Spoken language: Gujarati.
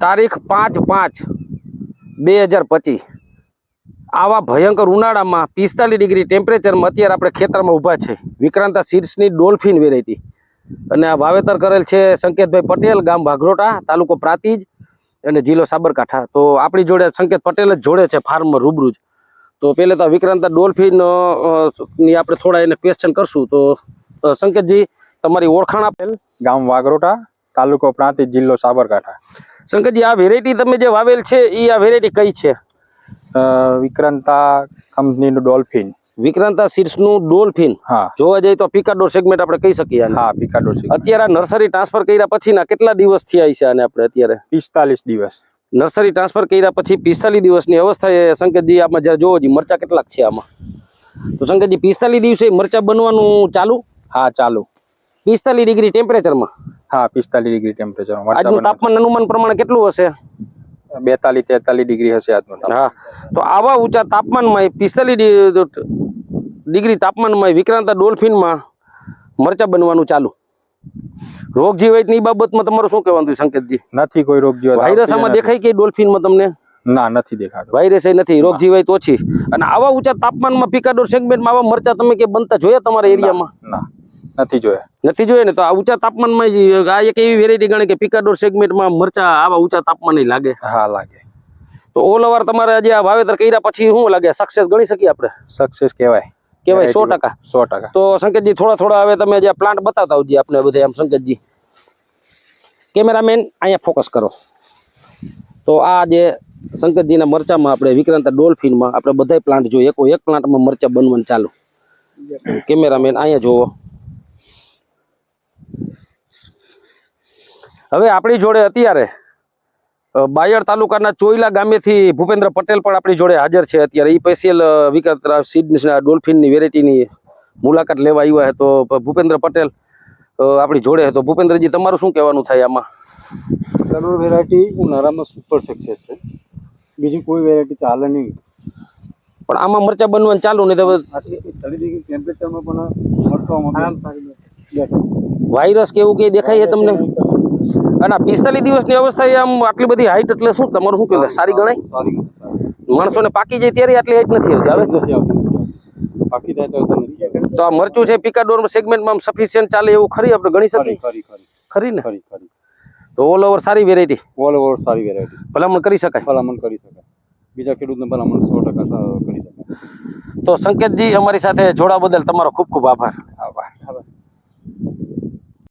તારીખ 5/5/2025 આવા ભયંકર ઉનાળામાં 45 ડિગ્રી ટેમ્પરેચરમાં અત્યારે આપણે ખેતરમાં ઊભા છે વિક્રાંતા સીડ્સની ડોલ્ફિન વેરાયટી અને આ વાવેતર કરેલ છે સંકેતભાઈ પટેલ, ગામ વાઘરોટા, તાલુકો પ્રાંતિજ અને જિલ્લો સાબરકાંઠા. તો આપણી જોડે સંકેત પટેલ જ જોડે છે ફાર્મમાં રૂબરૂ જ. તો પહેલે તો વિક્રાંતા ડોલ્ફિન ની આપણે થોડા એને ક્વેશ્ચન કરશું. તો સંકેતજી, તમારી ઓળખાણ આપેલ. ગામ વાઘરોટા, તાલુકો પ્રાંતિજ, જિલ્લો સાબરકાંઠા. સંકેતજી, આ વેરાયટી તમે જે વાવેલ છે એ આ વેરાયટી કઈ છે? વિક્રાંતા કંપનીનું ડોલ્ફિન. વિક્રાંતા સીડ્સનું ડોલ્ફિન. હા, જોવા જઈએ તો પિકાડોર સેગમેન્ટ આપણે કહી શકીએ આને. હા, પિકાડોર છે. અત્યારે આ નર્સરી ટ્રાન્સફર કર્યા પછીના કેટલા દિવસ થયા છે આને આપણે અત્યારે? 45 દિવસ. નર્સરી ટ્રાન્સફર કર્યા પછી 45 દિવસની અવસ્થાએ સંકેતજી આમાં જ્યારે જોવો જી મરચા કેટલાક છે આમાં? તો સંકેતજી 45 દિવસે મરચા બનવાનું ચાલુ? હા, ચાલુ. 45 ડિગ્રી ટેમ્પરેચરમાં? હા, 45 ડિગ્રી ટેમ્પરેચર. આજનું તાપમાન અનુમાન પ્રમાણે કેટલું હશે? 42-43 ડિગ્રી હશે આજનું તાપમાન. હા, તો આવા ઊંચા તાપમાનમાં 45 ડિગ્રી તાપમાનમાં વિક્રાંતા ડોલ્ફિનમાં મરચા બનવાનું ચાલુ. રોગ જીવાતની બાબતમાં તમારું શું કહેવાનું સંકેતજી? નથી કોઈ રોગ જીવાત. વાયરસ આમાં દેખાય કે ડોલ્ફિનમાં તમને? ના, નથી દેખાતો. વાયરસ એ નથી, રોગ જીવાત ઓછી. અને આવા ઊંચા તાપમાનમાં પિકાડોર સેગમેન્ટમાં આવા મરચા તમે કે બનતા જોયા તમારા એરિયામાં? ના, નથી જોયા. નથી જોયા ને? તો આ ઊંચા તાપમાનમાં આ એક એવી વેરાયટી ગણે કે પિકાડોર સેગમેન્ટમાં મરચા આવા ઊંચા તાપમાને લાગે. હા, લાગે. તો ઓલ ઓવર તમારે આજે આ વાવેતર કર્યા પછી શું લાગે, સક્સેસ ગણી શકીએ આપણે? સક્સેસ કહેવાય. 100%. 100%. તો સંકેતજી થોડા હવે તમે જે પ્લાન્ટ બતાવતા આવજો આપણે બધે આમ. સંકેતજી, કેમેરામેન અહીંયા ફોકસ કરો. તો આ જે સંકેતજીના મરચામાં આપણે વિક્રાંતા ડોલ્ફિનમાં આપણે બધા પ્લાન્ટ જોઈએ, એક પ્લાન્ટમાં મરચા બનવાનું ચાલુ. કેમેરામેન અહીંયા જોવો. હવે આપણી જોડે અત્યારે બાયડ તાલુકાના ચોઈલા ગામેથી ભૂપેન્દ્ર પટેલ પણ આપણી જોડે હાજર છે અત્યારે. એ સ્પેશિયલ વિક્રાંતા સીડ્સના ડોલ્ફિનની વેરાયટીની મુલાકાત લેવા આવ્યા છે. તો ભૂપેન્દ્ર પટેલ આપણી જોડે છે. તો ભૂપેન્દ્રજી, તમારું શું કહેવાનું થાય આમાં? કરોડ વેરાયટી ઉનાળામાં સુપર સક્સેસ છે. બીજી કોઈ વેરાયટી ચાલે નહીં. પણ આમાં મરચા બનવાનું ચાલુ નહીં. તો આટલી 40 ડિગ્રી ટેમ્પરેચરમાં પણ મરચામાં વાયરસ કેવું કે દેખાય છે તમને? અને 45 દિવસની અવસ્થાએ આમ આટલી બધી હાઈટ એટલે શું તમારું શું કહેવાય? સારી ગણાય? સારી. માણસોને પાકી જાય ત્યારે આટલી હાઈટ નથી આવતી. આવે છે બાકી થાય તો નથી. તો આ મરચું છે પિકાડોર સેગમેન્ટમાં સફિશિયન્ટ ચાલે એવું ખરી આપણે ગણી શકીએ? ખરી ને? તો ઓલ ઓવર સારી વેરાયટી. ઓલ ઓવર સારી વેરાયટી. ભલામણ કરી શકાય? ભલામણ કરી શકાય. બીજા ખેડૂતને ભલામણ 100% કરી શકાય. તો સંકેતજી, અમારી સાથે જોડા બદલ તમારો ખૂબ ખૂબ આભાર. આભાર.